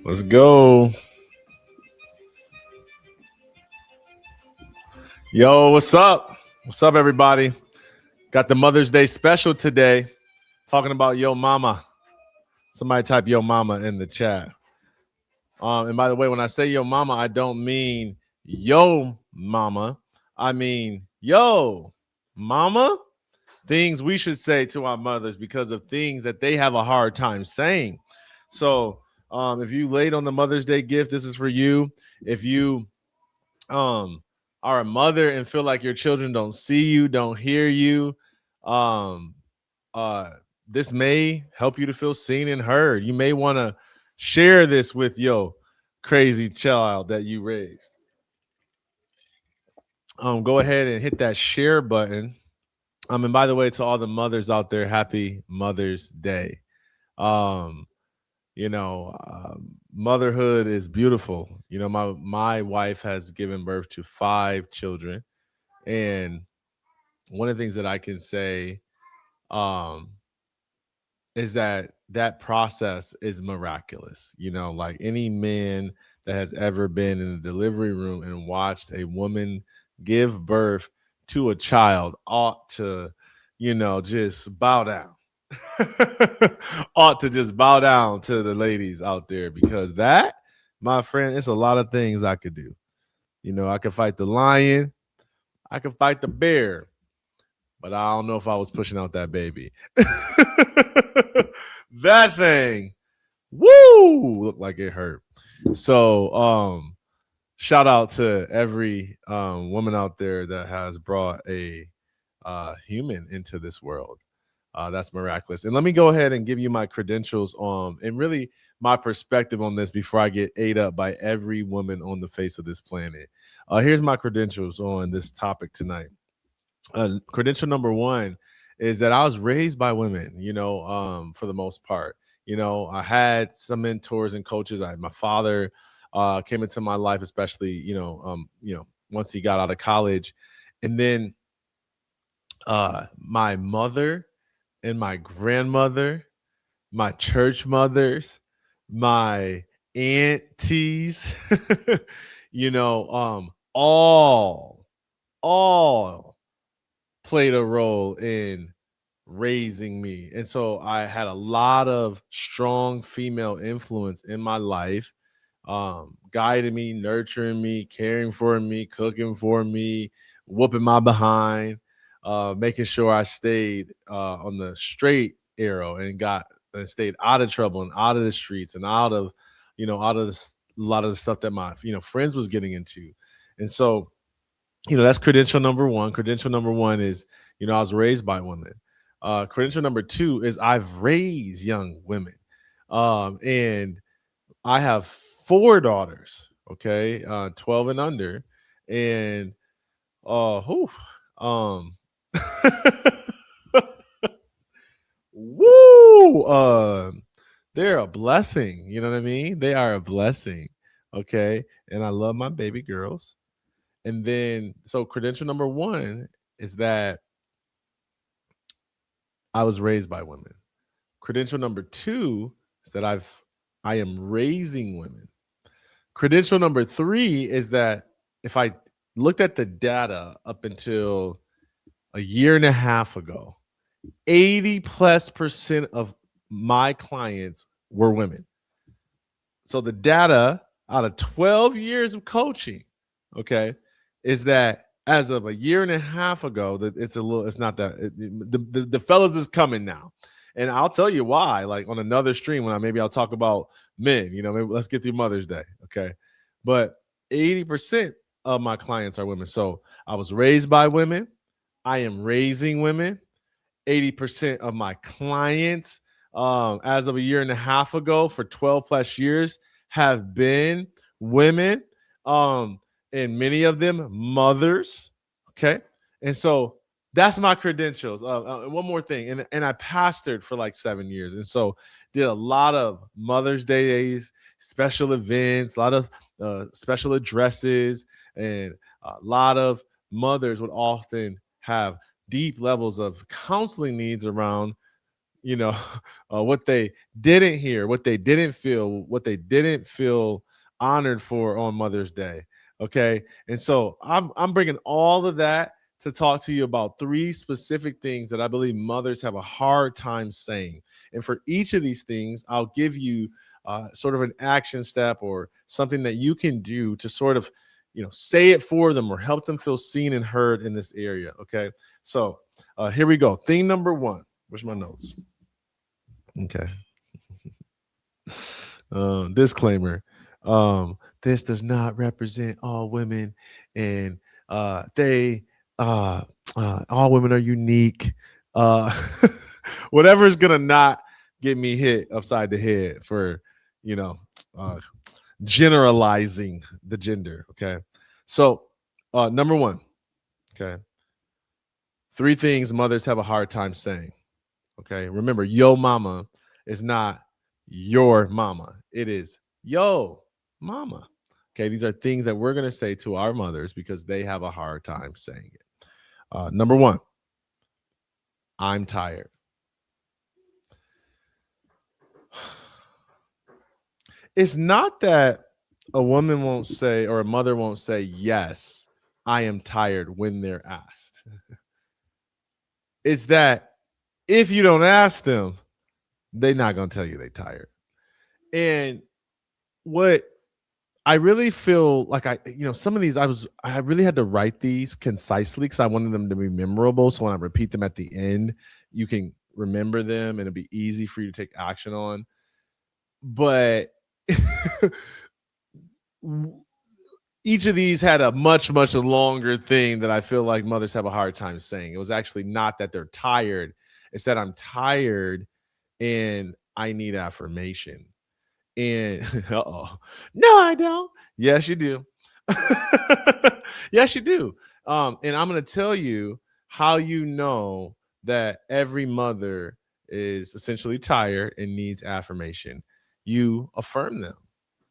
Let's go. Yo, what's up? What's up, everybody? Got the Mother's Day special today. Talking about Yo Mama. Somebody type Yo Mama in the chat. And by the way, when I say Yo Mama, I don't mean Yo Mama. I mean Yo Mama. Things we should say to our mothers because of things that they have a hard time saying. So, if you laid on the Mother's Day gift, this is for you. If you um are a mother and feel like your children don't see you, don't hear you, um uh this may help you to feel seen and heard. You may want to share this with your crazy child that you raised. Go ahead and hit that share button. And by the way, to all the mothers out there, happy Mother's Day. um Motherhood is beautiful. My wife has given birth to 5 children, and one of the things that I can say um is that process is miraculous. Like any man that has ever been in a delivery room and watched a woman give birth to a child ought to, just bow down. Ought to just bow down to the ladies out there, because that, my friend, it's a lot of things I could do. I could fight the lion, I could fight the bear, but I don't know if I was pushing out that baby. That thing, woo, looked like it hurt. So, shout out to every woman out there that has brought a human into this world. That's miraculous. And let me go ahead and give you my credentials on, and really my perspective on this before I get ate up by every woman on the face of this planet. Here's my credentials on this topic tonight. Credential number one is that I was raised by women, for the most part. I had some mentors and coaches. My father came into my life, especially, once he got out of college. And then my mother and my grandmother, my church mothers, my aunties, all played a role in raising me. And so I had a lot of strong female influence in my life, guiding me, nurturing me, caring for me, cooking for me, whooping my behind, making sure I stayed on the straight arrow and stayed out of trouble and out of the streets and a lot of the stuff that my friends was getting into. And so, that's credential number one. Credential number one is, I was raised by women. Credential number two is I've raised young women. And I have 4 daughters, okay, 12 and under. And whew, um woo, they're a blessing. You know what I mean? They are a blessing. Okay. And I love my baby girls. And then, so credential number one is that I was raised by women. Credential number two is that I am raising women. Credential number three is that if I looked at the data up until a year and a half ago, 80+% of my clients were women. So the data out of 12 years of coaching, okay, is that as of a year and a half ago, that it's not that the fellas is coming now. And I'll tell you why, like on another stream when maybe I'll talk about men, maybe let's get through Mother's Day. Okay. But 80% of my clients are women. So I was raised by women. I am raising women. 80% of my clients, as of a year and a half ago for 12 plus years, have been women, and many of them mothers. Okay. And so that's my credentials. One more thing, and I pastored for like 7 years, and so did a lot of Mother's Days, special events, a lot of special addresses, and a lot of mothers would often have deep levels of counseling needs around you know, what they didn't hear, what they didn't feel, what they didn't feel honored for on Mother's Day. Okay, and so I'm bringing all of that to talk to you about three specific things that I believe mothers have a hard time saying. And for each of these things, I'll give you sort of an action step or something that you can do to sort of, say it for them or help them feel seen and heard in this area. Okay, so here we go. Thing number one. Where's my notes? Okay. Disclaimer. This does not represent all women, and they all women are unique. Uh whatever is gonna not get me hit upside the head for, you know, uh generalizing the gender. Okay. So number one, okay. Three things mothers have a hard time saying. Okay. Remember, yo mama is not your mama. It is yo mama. Okay. These are things that we're going to say to our mothers because they have a hard time saying it. Number one, I'm tired. It's not that a woman won't say or a mother won't say, yes, I am tired when they're asked. It's that if you don't ask them, they're not going to tell you they're tired. And what I really feel like some of these I really had to write these concisely because I wanted them to be memorable. So when I repeat them at the end, you can remember them and it'll be easy for you to take action on. But each of these had a much, much longer thing that I feel like mothers have a hard time saying. It was actually not that they're tired. It's that I'm tired and I need affirmation. And no, I don't. Yes, you do. Yes, you do. And I'm going to tell you how you know that every mother is essentially tired and needs affirmation. You affirm them.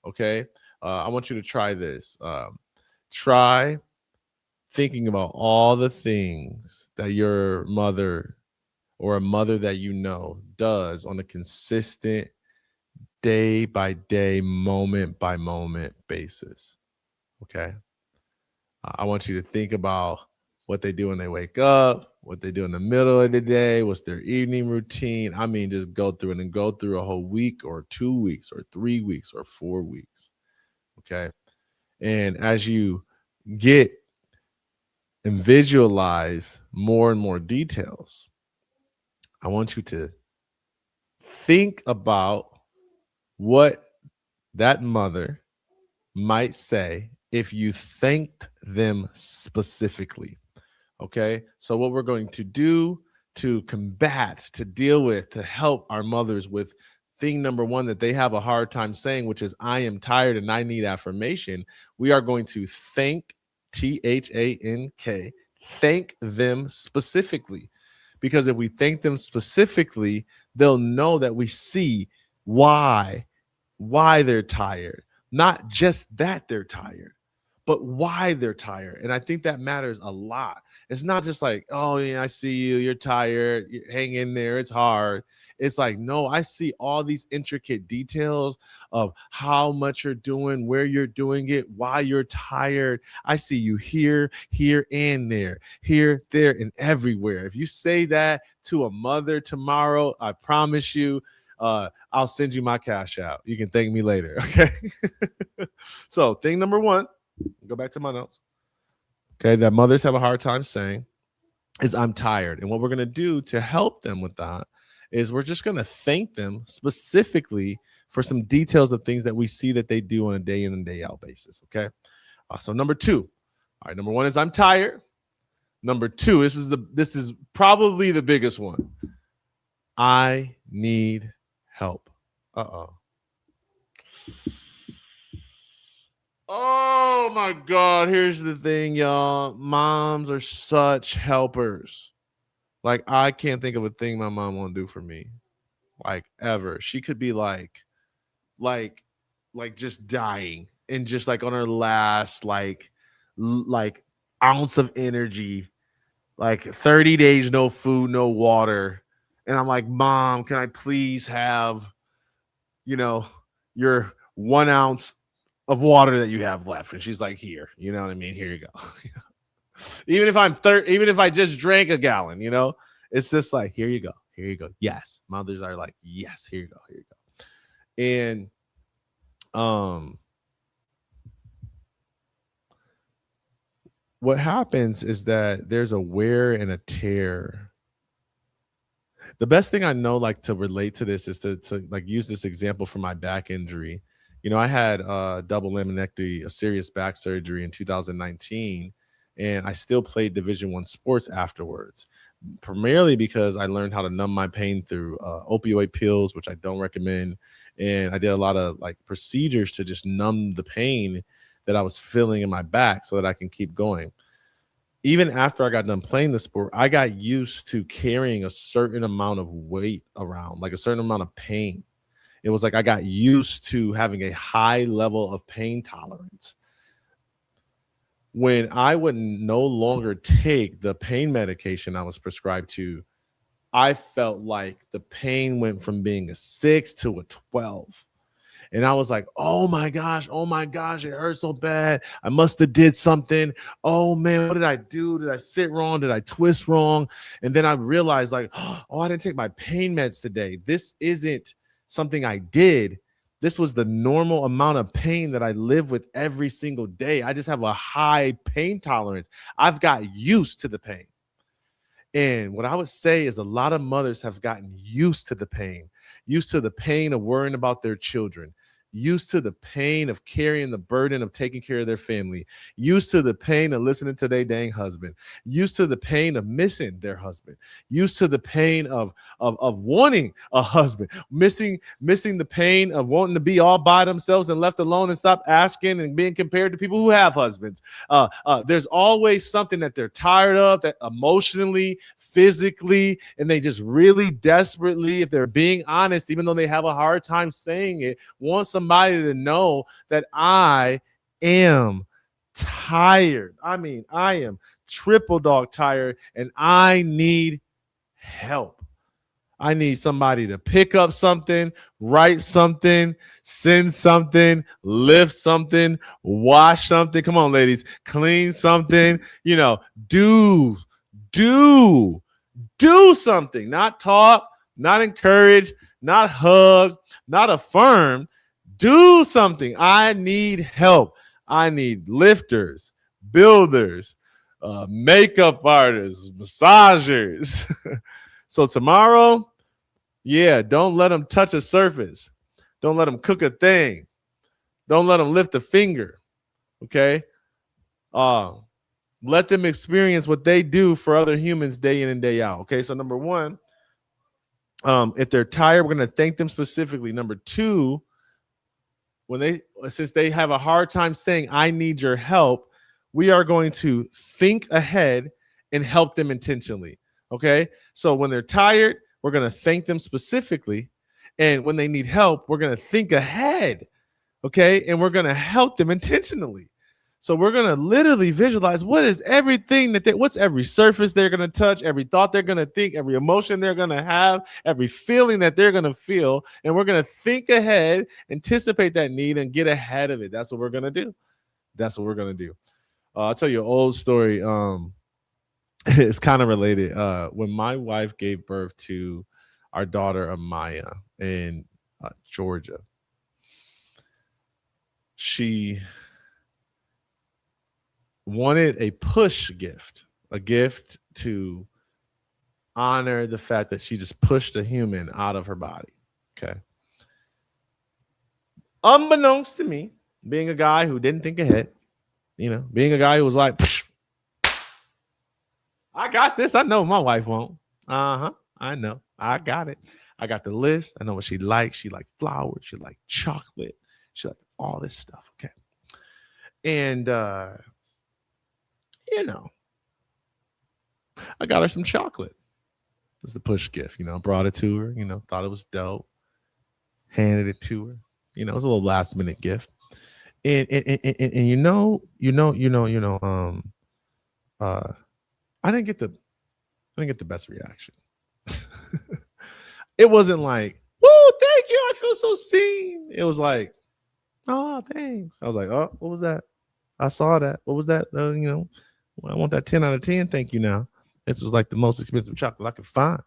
Okay. I want you to try this. Try thinking about all the things that your mother or a mother that you know does on a consistent day by day, moment by moment basis. Okay. I want you to think about what they do when they wake up, what they do in the middle of the day, what's their evening routine. I mean, just go through it and go through a whole week or 2 weeks or 3 weeks or 4 weeks. Okay. And as you get and visualize more and more details, I want you to think about what that mother might say if you thanked them specifically. Okay. So, what we're going to do to combat, to deal with, to help our mothers with thing number one that they have a hard time saying, which is, I am tired and I need affirmation, we are going to thank, thank them specifically. Because if we thank them specifically, they'll know that we see why they're tired, not just that they're tired, but why they're tired. And I think that matters a lot. It's not just like, oh, yeah, I see you, you're tired, hang in there, it's hard. It's like, no, I see all these intricate details of how much you're doing, where you're doing it, why you're tired. I see you here, here, and there, here, there, and everywhere. If you say that to a mother tomorrow, I promise you, I'll send you my cash out. You can thank me later. Okay. So, thing number one, go back to my notes. Okay. That mothers have a hard time saying is, I'm tired. And what we're going to do to help them with that is we're just going to thank them specifically for some details of things that we see that they do on a day in and day out basis. Okay. So, number two. All right. Number one is, I'm tired. Number two, this is probably the biggest one. I need help. Oh my God. Here's the thing, y'all. Moms are such helpers. Like, I can't think of a thing my mom won't do for me. Like, ever. She could be like, just dying and just like on her last, like ounce of energy, like 30 days, no food, no water. And I'm like, Mom, can I please have, you know, your 1 ounce of water that you have left? And she's like, here, you know what I mean? Here you go. Even if I just drank a gallon, it's just like, here you go. Here you go. Yes. Mothers are like, yes, here you go. Here you go. And what happens is that there's a wear and a tear. The best thing I know, like, to relate to this is to like use this example for my back injury. I had double laminectomy, a serious back surgery in 2019, and I still played Division I sports afterwards, primarily because I learned how to numb my pain through opioid pills, which I don't recommend, and I did a lot of like procedures to just numb the pain that I was feeling in my back so that I can keep going. Even after I got done playing the sport, I got used to carrying a certain amount of weight around, like a certain amount of pain. It was like I got used to having a high level of pain tolerance. When I would no longer take the pain medication I was prescribed to, I felt like the pain went from being a 6 to a 12. And I was like, oh my gosh, it hurts so bad. I must have did something. Oh man, what did I do? Did I sit wrong? Did I twist wrong? And then I realized, like, oh, I didn't take my pain meds today. This isn't something I did. This was the normal amount of pain that I live with every single day. I just have a high pain tolerance. I've got used to the pain. And what I would say is a lot of mothers have gotten used to the pain of worrying about their children, used to the pain of carrying the burden of taking care of their family, used to the pain of listening to their dang husband, used to the pain of missing their husband, used to the pain of wanting a husband, missing the pain of wanting to be all by themselves and left alone and stop asking and being compared to people who have husbands. There's always something that they're tired of, that emotionally, physically, and they just really desperately, if they're being honest, even though they have a hard time saying it, want somebody to know that I am tired. I mean, I am triple dog tired, and I need help. I need somebody to pick up something, write something, send something, lift something, wash something. Come on, ladies, clean something, do something, not talk, not encourage, not hug, not affirm. Do something. I need help. I need lifters, builders, makeup artists, massagers. So tomorrow, don't let them touch a surface. Don't let them cook a thing. Don't let them lift a finger. Okay? Let them experience what they do for other humans day in and day out. Okay? So number one, if they're tired, we're going to thank them specifically. Number two, since they have a hard time saying, I need your help, we are going to think ahead and help them intentionally. Okay. So when they're tired, we're going to thank them specifically. And when they need help, we're going to think ahead. Okay. And we're going to help them intentionally. So we're going to literally visualize what is everything what's every surface they're going to touch, every thought they're going to think, every emotion they're going to have, every feeling that they're going to feel. And we're going to think ahead, anticipate that need, and get ahead of it. That's what we're going to do. I'll tell you an old story. It's kind of related. When my wife gave birth to our daughter, Amaya, in Georgia, she wanted a push gift, a gift to honor the fact that she just pushed a human out of her body. Okay. Unbeknownst to me, being a guy who didn't think ahead, being a guy who was like, I got this. I know my wife won't. I know. I got it. I got the list. I know what she likes. She liked flowers. She liked chocolate. She liked all this stuff. Okay. And I got her some chocolate. It was the push gift, brought it to her, thought it was dope, handed it to her. It was a little last minute gift. And I didn't get the best reaction. It wasn't like, "Woo, thank you, I feel so seen." It was like, "Oh, thanks." I was like, "Oh, what was that? I saw that. What was that? I want that 10 out of 10. Thank you now." This was like the most expensive chocolate I could find.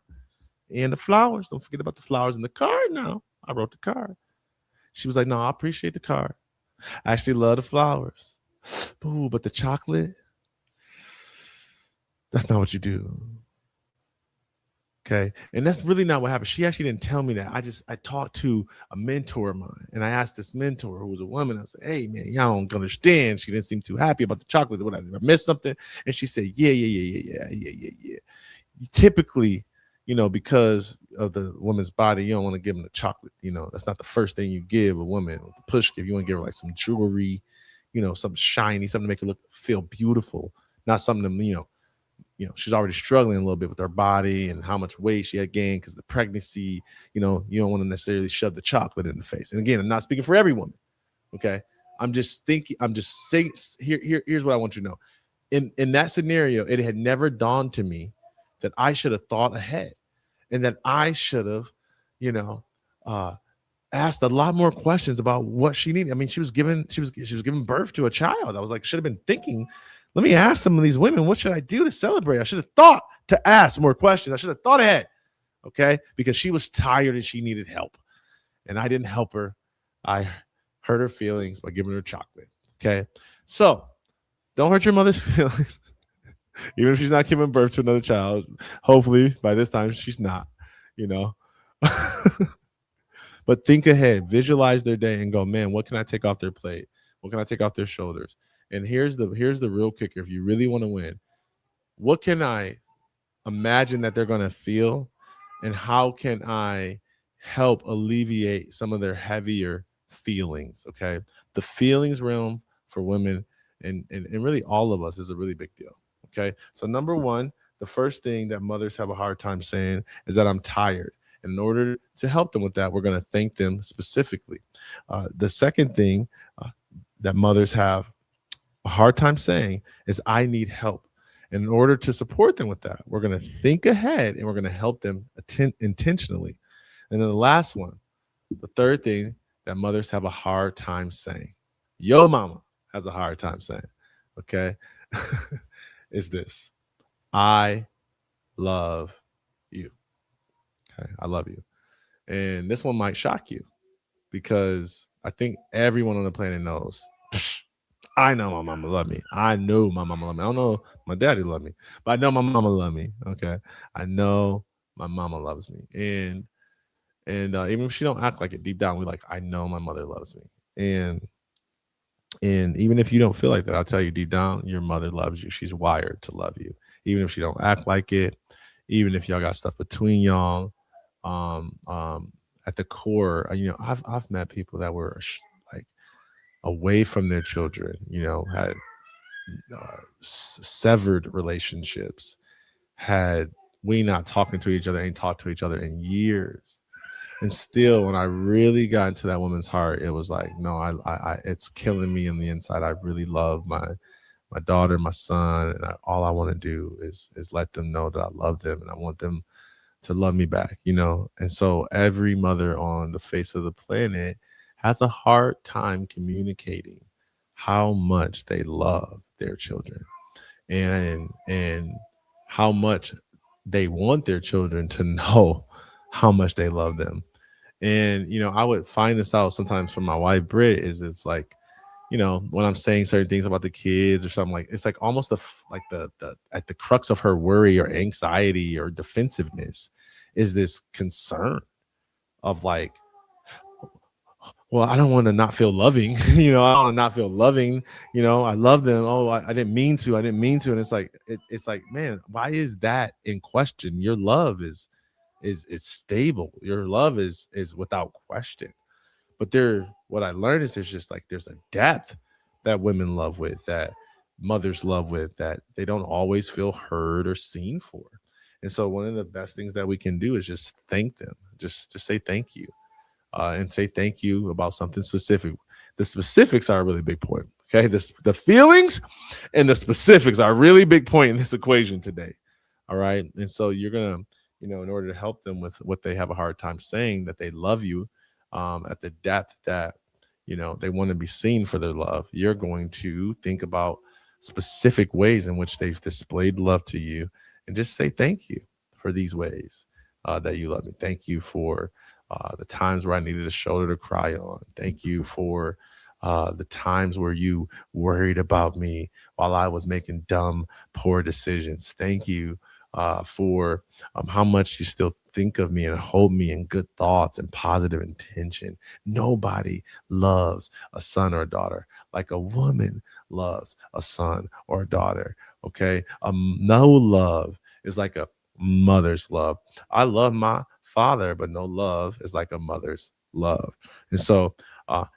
And the flowers. Don't forget about the flowers in the card now. I wrote the card. She was like, "No, I appreciate the card. I actually love the flowers. Ooh, but the chocolate, that's not what you do." Okay. And that's really not what happened. She actually didn't tell me that. I talked to a mentor of mine, and I asked this mentor who was a woman. I said, "Hey man, y'all don't understand." She didn't seem too happy about the chocolate. What, I missed something? And she said, "Yeah. Typically, because of the woman's body, you don't want to give them the chocolate. That's not the first thing you give a woman with a push gift. You want to give her like some jewelry, something shiny, something to make her feel beautiful, not something to, she's already struggling a little bit with her body and how much weight she had gained because of the pregnancy. You don't want to necessarily shove the chocolate in the face. And again, I'm not speaking for every woman. Okay. I'm just saying, here's what I want you to know. In that scenario, it had never dawned to me that I should have thought ahead and that I should have, asked a lot more questions about what she needed. I mean, she was giving birth to a child. I was like, should have been thinking, let me ask some of these women, what should I do to celebrate? I should have thought to ask more questions. I should have thought ahead. Okay. Because she was tired and she needed help. And I didn't help her. I hurt her feelings by giving her chocolate. Okay. So don't hurt your mother's feelings. Even if she's not giving birth to another child. Hopefully by this time she's not, But think ahead, visualize their day and go, man, what can I take off their plate? What can I take off their shoulders? And here's the real kicker. If you really want to win, what can I imagine that they're going to feel? And how can I help alleviate some of their heavier feelings? Okay. The feelings realm for women and really all of us is a really big deal. Okay. So number one, the first thing that mothers have a hard time saying is that I'm tired. And in order to help them with that, we're going to thank them specifically. The second thing that mothers have a hard time saying is I need help. And in order to support them with that, we're going to think ahead and we're going to help them intentionally. And then the last one, the third thing that mothers have a hard time saying, Yo Mama has a hard time saying, okay, is this: I love you. Okay, I love you. And this one might shock you because I think everyone on the planet knows. I know my mama love me. I know my mama love me. I don't know my daddy love me, but I know my mama love me. Okay, I know my mama loves me, and even if she don't act like it, deep down we like, I know my mother loves me, and even if you don't feel like that, I'll tell you deep down, your mother loves you. She's wired to love you, even if she don't act like it, even if y'all got stuff between y'all. Um, um, at the core, I've met people that were like away from their children, had severed relationships, had we not talking to each other, ain't talked to each other in years. And still, when I really got into that woman's heart, it was like, no, it's killing me on the inside. I really love my daughter, my son, and all I want to do is let them know that I love them and I want them to love me back, And so every mother on the face of the planet has a hard time communicating how much they love their children and how much they want their children to know how much they love them. And I would find this out sometimes from my wife Britt, is it's like, when I'm saying certain things about the kids or something, like it's like almost the at the crux of her worry or anxiety or defensiveness is this concern of like, well, I don't want to not feel loving, I don't want to not feel loving, I love them. Oh, I didn't mean to. And it's like, it's like, man, why is that in question? Your love is stable. Your love is without question. But what I learned is there's a depth that women love with, that mothers love with, that they don't always feel heard or seen for. And so one of the best things that we can do is just thank them, just say thank you, and say thank you about something specific. The specifics are a really big point. Okay, the feelings and the specifics are a really big point in this equation today. All right, and so you're gonna in order to help them with what they have a hard time saying, that they love you at the depth that, they want to be seen for their love, you're going to think about specific ways in which they've displayed love to you and just say thank you for these ways that you love me. Thank you for the times where I needed a shoulder to cry on. Thank you for the times where you worried about me while I was making dumb, poor decisions. Thank you for how much you still think of me and hold me in good thoughts and positive intention. Nobody loves a son or a daughter like a woman loves a son or a daughter. Okay. No love is like a mother's love. I love my father, but no love is like a mother's love. And so,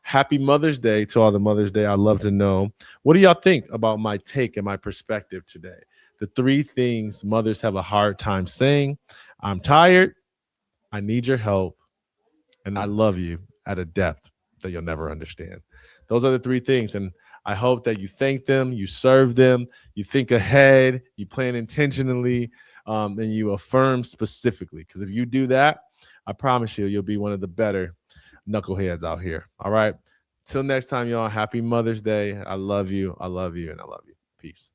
happy Mother's Day to all the Mother's Day. I'd love to know, what do y'all think about my take and my perspective today? The three things mothers have a hard time saying: I'm tired, I need your help, and I love you at a depth that you'll never understand. Those are the three things. And I hope that you thank them, you serve them, you think ahead, you plan intentionally, and you affirm specifically. Because if you do that, I promise you, you'll be one of the better knuckleheads out here. All right. Till next time, y'all. Happy Mother's Day. I love you. I love you. And I love you. Peace.